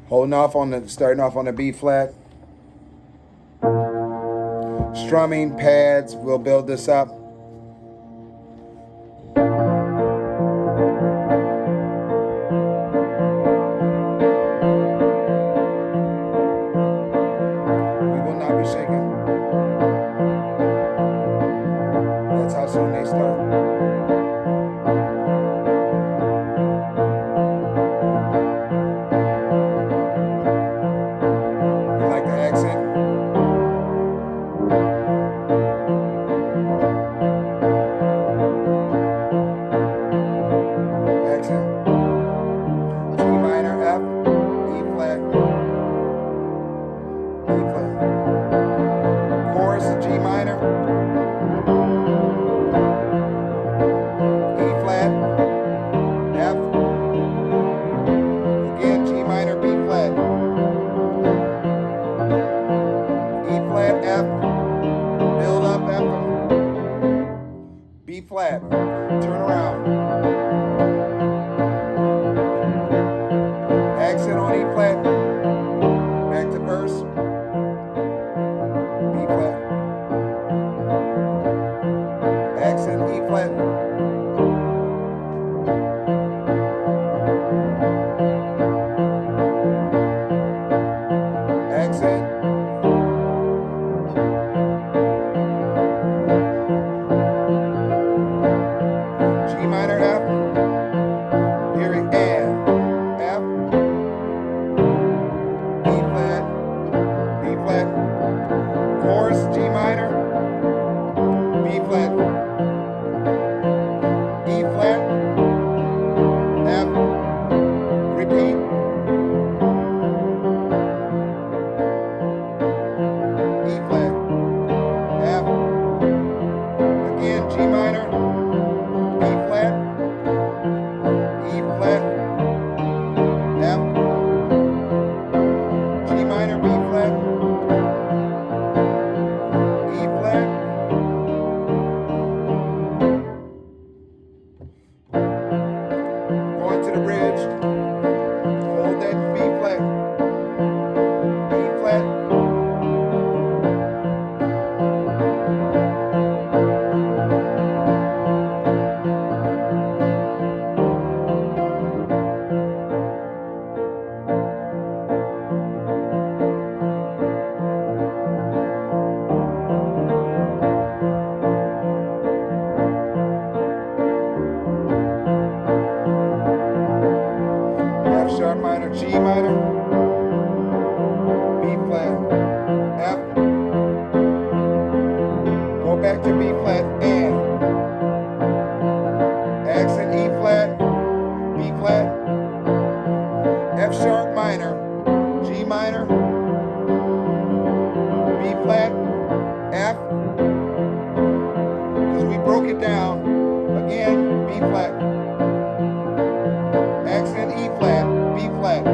Starting off on the B flat. Strumming pads will build this up. We will not be shaking. That's how soon they start. You like the accent? Accent. G minor, F, E flat, E flat. Chorus, G minor, E flat, F. Again, G minor, B flat, E flat, F. Build up, F, B flat. Turn around. Accent on E flat. Back to verse. B flat. Accent E flat. Accent. G minor, F. Here it and F. E flat. B flat. Chorus, G minor. B flat. E flat. F. Repeat. E flat. F. Again, G minor. B flat. E flat. F. G minor, B flat. E flat. Going to the bridge. Hold that B flat. B flat. F sharp minor, G minor, B flat, F. Go back to B flat and accent E flat, B flat, F sharp minor, G minor, B flat, F. Because we broke it down. Again, B flat. Accent E flat, B flat.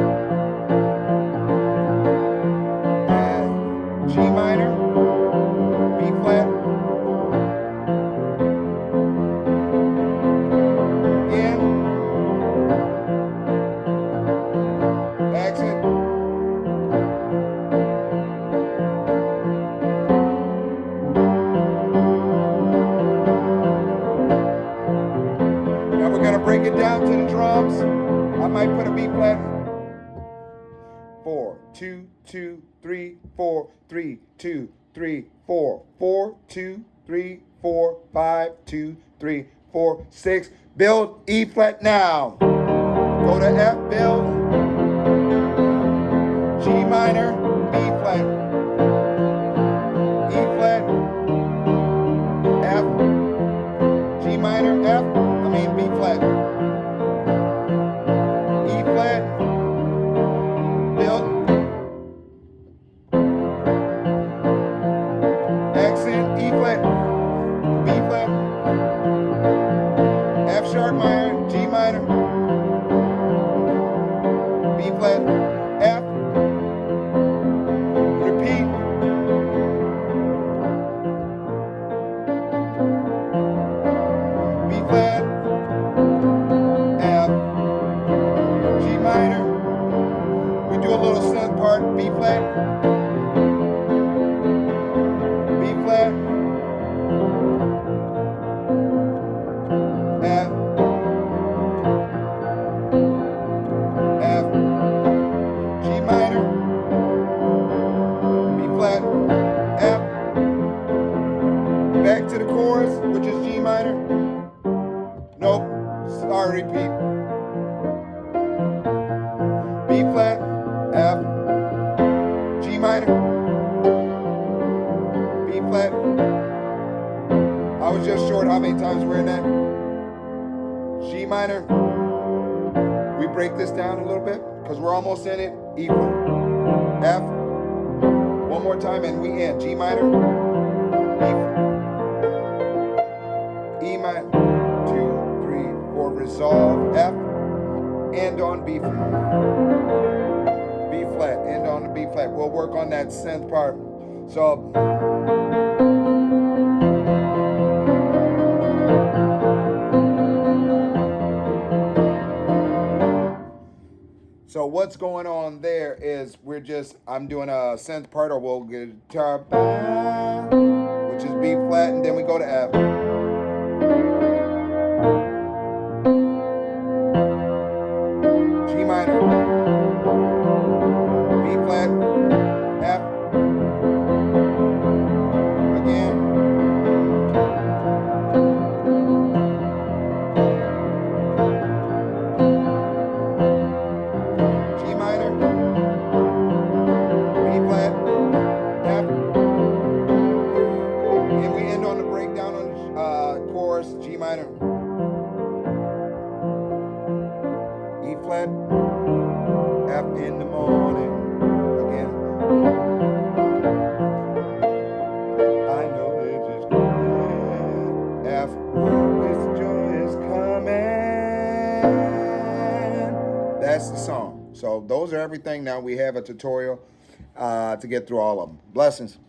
And G minor, B flat. Again. Accent. Now we're gonna break it down to the drums. I might put a B flat. 4, 2, 2, 3, 4, 3, 2, 3, 4, 4, 2, 3, 4, 5, 2, 3, 4, 6. Build E flat now. Go to F, build. G minor, B flat. E flat. F. G minor, F. B flat. E flat. Build. Accent E flat. B flat. F sharp minor. G minor. B flat. F. repeat. B flat, F, G minor, B flat. I was just short how many times we're in that. G minor. We break this down a little bit because we're almost in it. E flat, F. One more time and we end. G minor, E minor, 2, 3, 4. Resolve, F. End on B flat. B flat. End on the B flat. We'll work on that synth part. So what's going on there is I'm doing a synth part, or we'll get guitar, which is B flat, and then we go to F. G minor, B flat, F, again, G minor, B flat, F, and we end on the breakdown on the chorus, G minor, E flat, F in the morning, again. I know this is coming, F, this joy is coming. That's the song. So those are everything. Now we have a tutorial to get through all of them. Blessings.